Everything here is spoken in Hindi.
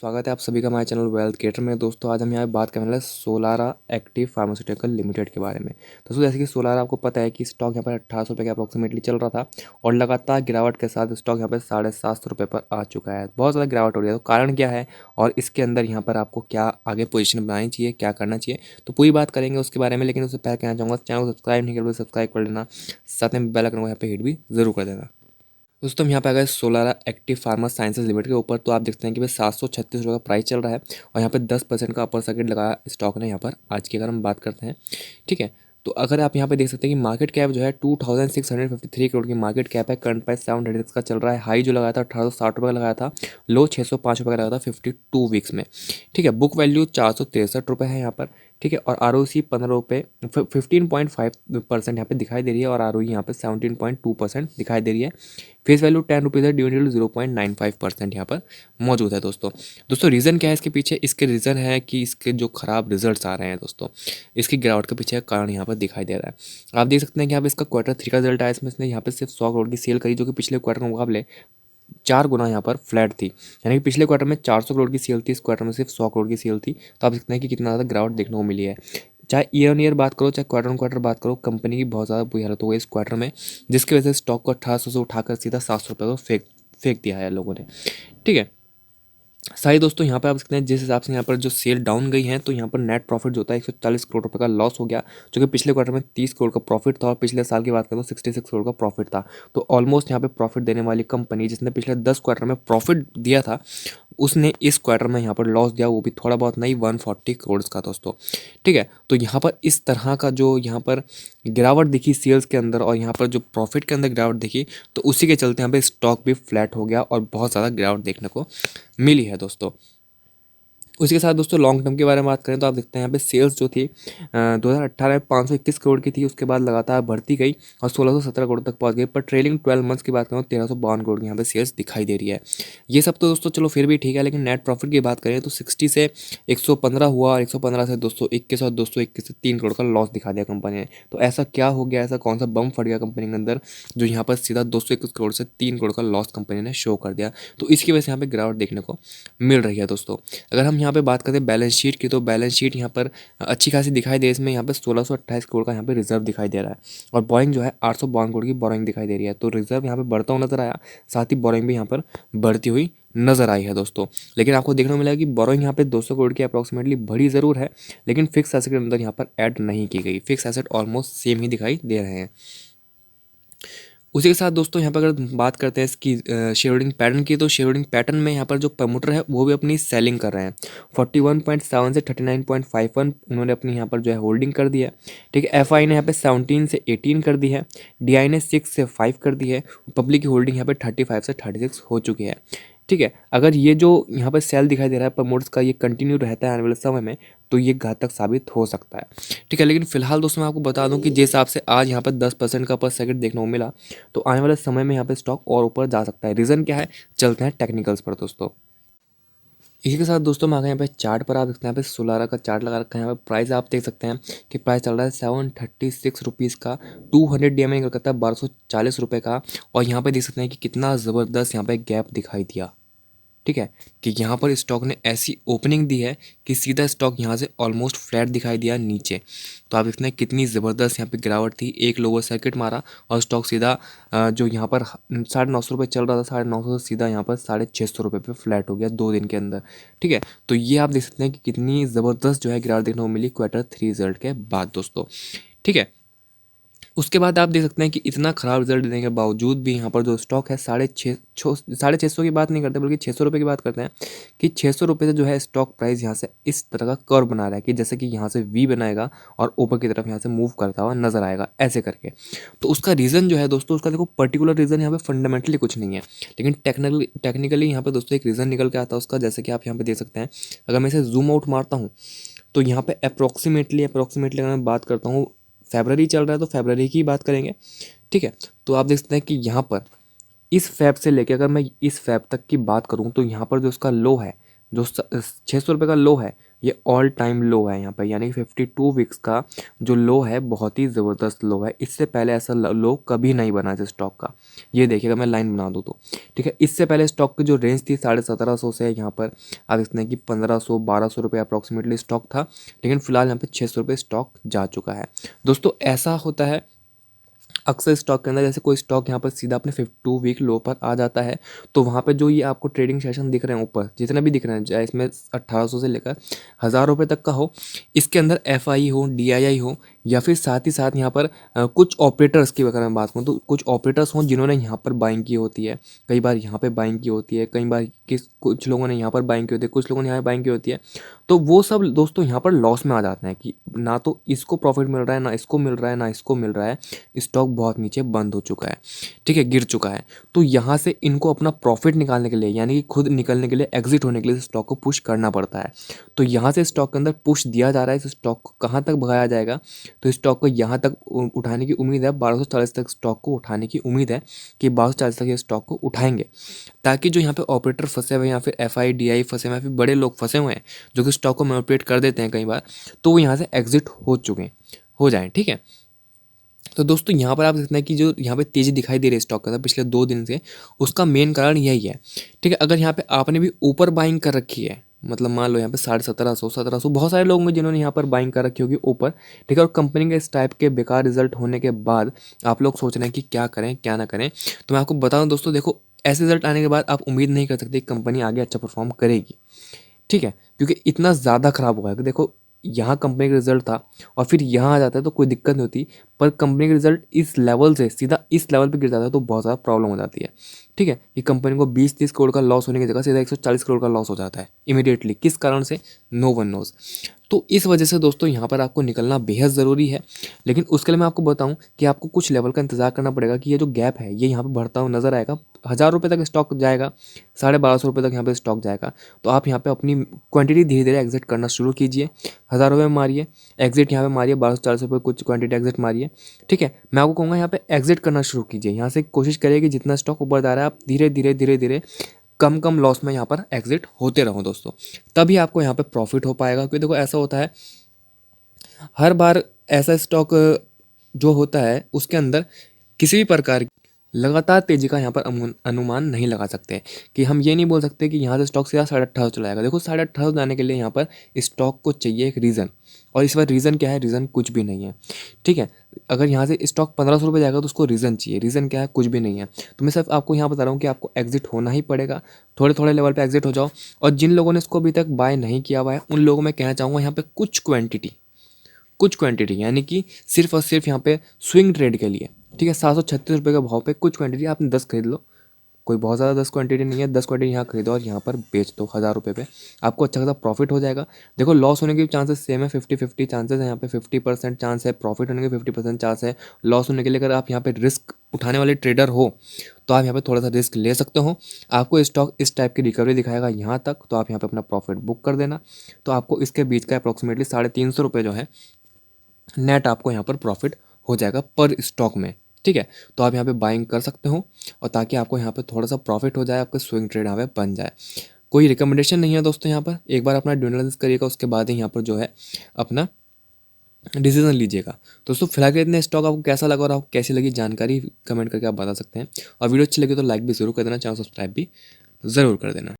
स्वागत है आप सभी का हमारे चैनल वेल्थ क्रिएटर में। दोस्तों आज हम यहाँ पे बात करने वाले सोलारा एक्टिव फार्मास्यूटिकल लिमिटेड के बारे में। दोस्तों जैसे कि सोलारा आपको पता है कि स्टॉक यहाँ पर 1800 रुपये के अप्रॉक्सीमेटली चल रहा था और लगातार गिरावट के साथ स्टॉक यहाँ पर 750 रुपये पर आ चुका है। बहुत ज़्यादा गिरावट हो रही है, तो कारण क्या है और इसके अंदर यहाँ पर आपको क्या आगे पोजिशन बनानी चाहिए, क्या करना चाहिए, तो पूरी बात करेंगे उसके बारे में। लेकिन उससे पहले कहना चाहूँगा चैनल को सब्सक्राइब नहीं कर सब्सक्राइब कर लेना, साथ में बेल आइकन को यहाँ पे हिट भी जरूर कर देना। दोस्तों हम यहाँ पे अगर Solara active pharma sciences limited के ऊपर, तो आप देखते हैं कि भाई 736 रुपये का प्राइस चल रहा है और यहाँ पे 10% का अपर सर्किट लगाया स्टॉक ने यहाँ पर आज की अगर हम बात करते हैं। ठीक है, तो अगर आप यहाँ पे देख सकते हैं कि मार्केट कैप जो है 2653 करोड़ की मार्केट कैप है। करंट प्राइस 736 का चल रहा है। हाई जो लगाया था 1860 रुपये का लगाया था, लो 605 रुपये का लगाया था 52 वीक्स में। ठीक है, बुक वैल्यू 463 रुपये है यहाँ पर। ठीक है, और आर ओ सी 15 रुपये 15.5% यहाँ पे दिखाई दे रही है और आर ओ यहाँ पे 17.2% दिखाई दे रही है। फेस वैल्यू 10 रुपीज़ है, डिविडेंड 0.95% यहाँ पर मौजूद है। दोस्तों रीज़न क्या है इसके पीछे? इसके रीज़न है कि इसके जो खराब रिजल्ट्स आ रहे हैं दोस्तों, इसकी गिरावट के पीछे कारण यहाँ पर दिखाई दे रहा है। आप देख सकते हैं कि यहाँ पे इसका Q3 का रिजल्ट आया, इसमें इसने यहाँ पे सिर्फ 100 करोड़ की सेल करी, जो कि पिछले क्वार्टर के मुकाबले 4 गुना यहाँ पर फ्लैट थी। यानी कि पिछले क्वार्टर में 400 करोड़ की सेल थी, इस क्वार्टर में सिर्फ 100 करोड़ की सेल थी। तो आप देखते हैं कि कितना ज़्यादा गिरावट देखने को मिली है। चाहे ईयर ऑन ईयर बात करो, चाहे क्वार्टर ऑन क्वार्टर बात करो, कंपनी की बहुत ज़्यादा बुरी हालत हो गई इस क्वार्टर में, जिसकी वजह से स्टॉक को 1800 से उठाकर सीधा 700 रुपये को फेंक दिया है लोगों ने। ठीक है, सारी दोस्तों यहाँ पर आप सकते हैं जिस हिसाब से यहाँ पर जो सेल डाउन गई है, तो यहाँ पर नेट प्रॉफिट जो होता है 140 करोड़ रुपए का लॉस हो गया, जो कि पिछले क्वार्टर में 30 करोड़ का प्रॉफिट था और पिछले साल की बात करें तो 66 करोड़ का प्रॉफिट था। तो ऑलमोस्ट यहाँ पे प्रॉफिट देने वाली कंपनी जिसने पिछले 10 क्वार्टर में प्रॉफिट दिया था, उसने इस क्वार्टर में यहाँ पर लॉस दिया, वो भी थोड़ा बहुत नहीं, 140 करोड़ का दोस्तों। ठीक है, तो यहाँ पर इस तरह का जो यहाँ पर गिरावट दिखी सेल्स के अंदर और यहाँ पर जो प्रॉफिट के अंदर गिरावट दिखी, तो उसी के चलते यहाँ पे स्टॉक भी फ्लैट हो गया और बहुत ज़्यादा गिरावट देखने को मिली है दोस्तों। उसी के साथ दोस्तों लॉन्ग टर्म के बारे में बात करें तो आप देखते हैं यहाँ पे सेल्स जो थी 2018 में 521 करोड़ की थी, उसके बाद लगातार बढ़ती गई और 1617 करोड़ तक पहुंच गई। पर ट्रेलिंग 12 मंथ्स की बात करें तो 1352 करोड़ की यहाँ पे सेल्स दिखाई दे रही है। ये सब तो दोस्तों चलो फिर भी ठीक है, लेकिन नेट प्रॉफिट की बात करें तो 60 से 115 हुआ और 115 से 221 और 221 से 3 करोड़ का लॉस दिखा दिया कंपनी ने। तो ऐसा क्या हो गया, ऐसा कौन सा बम फट गया कंपनी के अंदर जो यहाँ पर सीधा 221 करोड़ से 3 करोड़ का लॉस कंपनी ने शो कर दिया? तो इसकी वजह से यहाँ पे गिरावट देखने को मिल रही है दोस्तों। अगर हम यहाँ पे बात करते हैं बैलेंस शीट की, तो बैलेंस शीट यहाँ पर अच्छी खासी दिखाई दे। इसमें यहाँ पे 1628 करोड़ का यहाँ पे रिजर्व दिखाई दे रहा है और बोरिंग जो है 852 करोड़ की बोरिंग दिखाई दे रही है। तो रिजर्व यहाँ पे बढ़ता हुआ नजर आया, साथ ही बोरिंग भी यहाँ पर बढ़ती हुई नजर आई है दोस्तों। लेकिन आपको देखने को मिला कि बोरिंग यहाँ पे 200 करोड़ की अप्रॉक्सीमेटली बढ़ी ज़रूर है, लेकिन फिक्स एसेट के अंदर यहाँ पर ऐड नहीं की गई। फिक्स एसेट ऑलमोस्ट सेम ही दिखाई दे रहे हैं। उसी के साथ दोस्तों यहाँ पर अगर बात करते हैं इसकी शेयर होल्डिंग पैटर्न की, तो शेयर होल्डिंग पैटर्न में यहाँ पर जो प्रमोटर है वो भी अपनी सेलिंग कर रहे हैं। 41.7 से 39.51 उन्होंने अपनी यहाँ पर जो है होल्डिंग कर दी है। ठीक है, एफ आई ने यहाँ पे 17 से 18 कर दी है, डी आई ने 6 से 5 कर दी है, पब्लिक की होल्डिंग यहाँ पे 35 से 36 हो चुकी है। ठीक है, अगर ये जो यहाँ पर सेल दिखाई दे रहा है प्रमोटर्स का, ये कंटिन्यू रहता है आने वाले समय में, तो ये घातक साबित हो सकता है। ठीक है, लेकिन फिलहाल दोस्तों मैं आपको बता दूं कि जिस हिसाब से आज यहाँ पर 10% का पर सेकंड देखने को मिला, तो आने वाले समय में यहाँ पे स्टॉक और ऊपर जा सकता है। रीज़न क्या है, चलते हैं टेक्निकल्स पर दोस्तों। इसी के साथ दोस्तों मैं आ गए यहाँ पे चार्ट पर। आप देखते हैं यहाँ पे सोलारा का चार्ट लगा रखा है। यहाँ पे प्राइस आप देख सकते हैं कि प्राइस चल रहा है 736 रुपीज़ का। 200 DMA निकल करता है 1240 रुपये का। और यहाँ पे देख सकते हैं कि कितना ज़बरदस्त यहाँ पे गैप दिखाई दिया। ठीक है, कि यहाँ पर स्टॉक ने ऐसी ओपनिंग दी है कि सीधा स्टॉक यहाँ से ऑलमोस्ट फ्लैट दिखाई दिया नीचे। तो आप देखते हैं कितनी ज़बरदस्त यहाँ पे गिरावट थी। एक लोअर सर्किट मारा और स्टॉक सीधा जो यहाँ पर 950 रुपये चल रहा था, 950 से सीधा यहाँ पर 650 रुपये पे फ्लैट हो गया 2 दिन के अंदर। ठीक है, तो ये आप देख सकते हैं कि कितनी ज़बरदस्त जो है गिरावट देखने को मिली Q3 रिजल्ट के बाद दोस्तों। ठीक है, उसके बाद आप देख सकते हैं कि इतना ख़राब रिजल्ट देने के बावजूद भी यहाँ पर जो स्टॉक है 650 की बात नहीं करते, बल्कि 600 रुपये की बात करते हैं कि 600 रुपये से जो है स्टॉक प्राइस यहाँ से इस तरह का कर्व बना रहा है कि जैसे कि यहाँ से वी बनाएगा और ऊपर की तरफ यहाँ से मूव करता हुआ नजर आएगा ऐसे करके। तो उसका रीज़न जो है दोस्तों, उसका देखो पर्टिकुलर रीज़न यहाँ पे फंडामेंटली कुछ नहीं है, लेकिन टेक्निकली यहाँ पे दोस्तों एक रीज़न निकल के आता है उसका। जैसे कि आप यहाँ पे देख सकते हैं, अगर मैं इसे जूम आउट मारता हूँ तो यहाँ पे अप्रॉक्सीमेटली अगर मैं बात करता हूँ, फेबररी चल रहा है तो फेबररी की बात करेंगे। ठीक है, तो आप देख सकते हैं कि यहाँ पर इस फैब से लेकर अगर मैं इस फैब तक की बात करूँ, तो यहाँ पर जो उसका लो है, जो 600 रुपये का लो है, ये ऑल टाइम लो है यहाँ पर, यानी कि 52 वीक्स का जो लो है बहुत ही ज़बरदस्त लो है। इससे पहले ऐसा लो कभी नहीं बना इस स्टॉक का। ये देखिएगा, मैं लाइन बना दूँ तो ठीक है। इससे पहले स्टॉक की जो रेंज थी 1750 से यहाँ पर आप देखते हैं कि 1500-1200 रुपये अप्रॉक्सीमेटली स्टॉक था, लेकिन फिलहाल यहाँ पे 600 रुपये स्टॉक जा चुका है। दोस्तों ऐसा होता है अक्सर स्टॉक के अंदर, जैसे कोई स्टॉक यहाँ पर सीधा अपने 52 वीक लो पर आ जाता है, तो वहाँ पे जो ये आपको ट्रेडिंग सेशन दिख रहे हैं ऊपर जितने भी दिख रहे हैं, चाहे इसमें 1800 से लेकर 1000 रुपये तक का हो, इसके अंदर एफआई हो, डीआईआई हो, या फिर साथ ही साथ यहाँ पर कुछ ऑपरेटर्स की अगर मैं बात करूँ तो कुछ ऑपरेटर्स हों जिन्होंने यहाँ पर बाइंग की होती है, कई बार यहाँ पे बाइंग की होती है, कई बार कुछ लोगों ने यहाँ पर बाइंग की होती है, कुछ लोगों ने यहाँ बाइंग की होती है, तो वो सब दोस्तों यहाँ पर लॉस में आ जाते हैं कि ना तो इसको प्रॉफिट मिल रहा है, ना इसको मिल रहा है, ना इसको मिल रहा है, स्टॉक बहुत नीचे बंद हो चुका है, ठीक है, गिर चुका है। तो यहाँ से इनको अपना प्रॉफिट निकालने के लिए, यानी कि खुद निकलने के लिए, एग्जिट होने के लिए स्टॉक को पुश करना पड़ता है। तो यहाँ से स्टॉक के अंदर पुश दिया जा रहा है, इस स्टॉक को कहाँ तक भगाया जाएगा, तो स्टॉक को यहाँ तक उठाने की उम्मीद है, 1240 तक स्टॉक को उठाने की उम्मीद है कि 1240 तक ये स्टॉक को उठाएंगे, ताकि जो यहाँ पे ऑपरेटर फंसे हुए हैं या फिर एफआई डीआई फंसे हुए हैं, फिर बड़े लोग फंसे हुए हैं जो कि स्टॉक को मैनिपुलेट कर देते हैं कई बार, तो वो यहाँ से एग्जिट हो चुके हैं, हो जाएं, ठीक है। तो दोस्तों यहाँ पर आप देखते हैं कि जो यहाँ पे तेज़ी दिखाई दे रही है स्टॉक के अंदर पिछले 2 दिन से, उसका मेन कारण यही है, ठीक है। अगर यहाँ पे आपने भी ऊपर बाइंग कर रखी है, मतलब मान लो यहाँ पे 1750 बहुत सारे लोग होंगे जिन्होंने यहाँ पर बाइंग कर रखी होगी ऊपर, ठीक है, और कंपनी के इस टाइप के बेकार रिजल्ट होने के बाद आप लोग सोच रहे हैं कि क्या करें क्या ना करें। तो मैं आपको बताऊँ दोस्तों, देखो ऐसे रिजल्ट आने के बाद आप उम्मीद नहीं कर सकते कंपनी आगे अच्छा परफॉर्म करेगी, ठीक है, क्योंकि इतना ज़्यादा ख़राब हुआ है कि देखो यहाँ कंपनी का रिजल्ट था और फिर यहाँ आ जाता है तो कोई दिक्कत नहीं होती, पर कंपनी का रिजल्ट इस लेवल से सीधा इस लेवल पे गिर जाता है तो बहुत ज़्यादा प्रॉब्लम हो जाती है, ठीक है। कि कंपनी को 20-30 करोड़ का लॉस होने की जगह सीधा 140 करोड़ का लॉस हो जाता है इमीडिएटली, किस कारण से, नो वन नोज। तो इस वजह से दोस्तों यहाँ पर आपको निकलना बेहद ज़रूरी है, लेकिन उसके लिए मैं आपको बताऊँ कि आपको कुछ लेवल का इंतजार करना पड़ेगा कि ये जो गैप है ये यहाँ पर बढ़ता हुआ नजर आएगा, 1000 रुपये तक स्टॉक जाएगा, 1250 रुपये तक यहाँ पे स्टॉक जाएगा, तो आप यहाँ पे अपनी क्वांटिटी धीरे धीरे एग्जिट करना शुरू कीजिए, 1000 रुपये में मारिए एग्जिट, यहाँ पे मारिए 1240 रुपये कुछ क्वांटिटी एग्जिट मारिए, ठीक है। मैं आपको कहूँगा यहाँ पे एग्जिट करना शुरू कीजिए, यहाँ से कोशिश करिए कि जितना स्टॉक ऊपर जा रहा है आप धीरे धीरे धीरे धीरे कम कम लॉस में यहाँ पर एग्जिट होते रहो दोस्तों, तभी आपको यहाँ पे प्रॉफिट हो पाएगा। क्योंकि देखो ऐसा होता है हर बार ऐसा स्टॉक जो होता है उसके अंदर किसी भी प्रकार लगातार तेजी का यहाँ पर अनुमान नहीं लगा सकते, कि हम ये नहीं बोल सकते कि यहाँ से स्टॉक सीधा 1850 चला जाएगा। देखो 1850 जाने के लिए यहाँ पर स्टॉक को चाहिए एक रीज़न, और इस बार रीज़न क्या है, रीज़न कुछ भी नहीं है, ठीक है। अगर यहाँ से स्टॉक 1500 रुपये जाएगा तो उसको रीज़न चाहिए, रीज़न क्या है, कुछ भी नहीं है। तो मैं सिर्फ आपको यहाँ बता रहा हूँ कि आपको एग्जिट होना ही पड़ेगा, थोड़े थोड़े लेवल पर एग्जिट हो जाओ। और जिन लोगों ने इसको अभी तक बाय नहीं किया हुआ है उन लोगों में कहना चाहूँगा यहाँ पर कुछ क्वांटिटी यानी कि सिर्फ और सिर्फ यहाँ पे स्विंग ट्रेड के लिए, ठीक है, 736 रुपये के भाव पे कुछ क्वांटिटी आपने 10 खरीद लो, कोई बहुत ज़्यादा 10 क्वांटिटी नहीं है, 10 क्वांटिटी यहाँ खरीदो और यहाँ पर बेच दो 1000 रुपये पे, आपको अच्छा खासा प्रॉफिट हो जाएगा। देखो लॉस होने के चांसेस सेम है, 50-50 चांसेस है यहाँ पे, 50% चांस है प्रॉफिट होने के, 50% चांस है लॉस होने के लिए। अगर आप यहाँ पे रिस्क उठाने वाले ट्रेडर हो तो आप यहाँ पे थोड़ा सा रिस्क ले सकते हो। आपको स्टॉक इस टाइप की रिकवरी दिखाएगा यहाँ तक, तो आप यहाँ पे अपना प्रॉफिट बुक कर देना। तो आपको इसके बीच का अप्रॉक्सीमेटली 350 रुपये जो है नेट आपको यहाँ पर प्रॉफिट हो जाएगा पर स्टॉक में, ठीक है। तो आप यहाँ पे बाइंग कर सकते हो और ताकि आपको यहाँ पे थोड़ा सा प्रॉफिट हो जाए, आपका स्विंग ट्रेड यहाँ पे बन जाए। कोई रिकमेंडेशन नहीं है दोस्तों, यहाँ पर एक बार अपना ड्यू एनालिसिस करिएगा, उसके बाद ही यहाँ पर जो है अपना डिसीजन लीजिएगा। दोस्तों फिलहाल के इतने स्टॉक आपको कैसा लगा और आपको कैसी लगी जानकारी कमेंट करके आप बता सकते हैं, और वीडियो अच्छी लगी तो लाइक भी ज़रूर कर देना, चैनल सब्सक्राइब भी ज़रूर कर देना।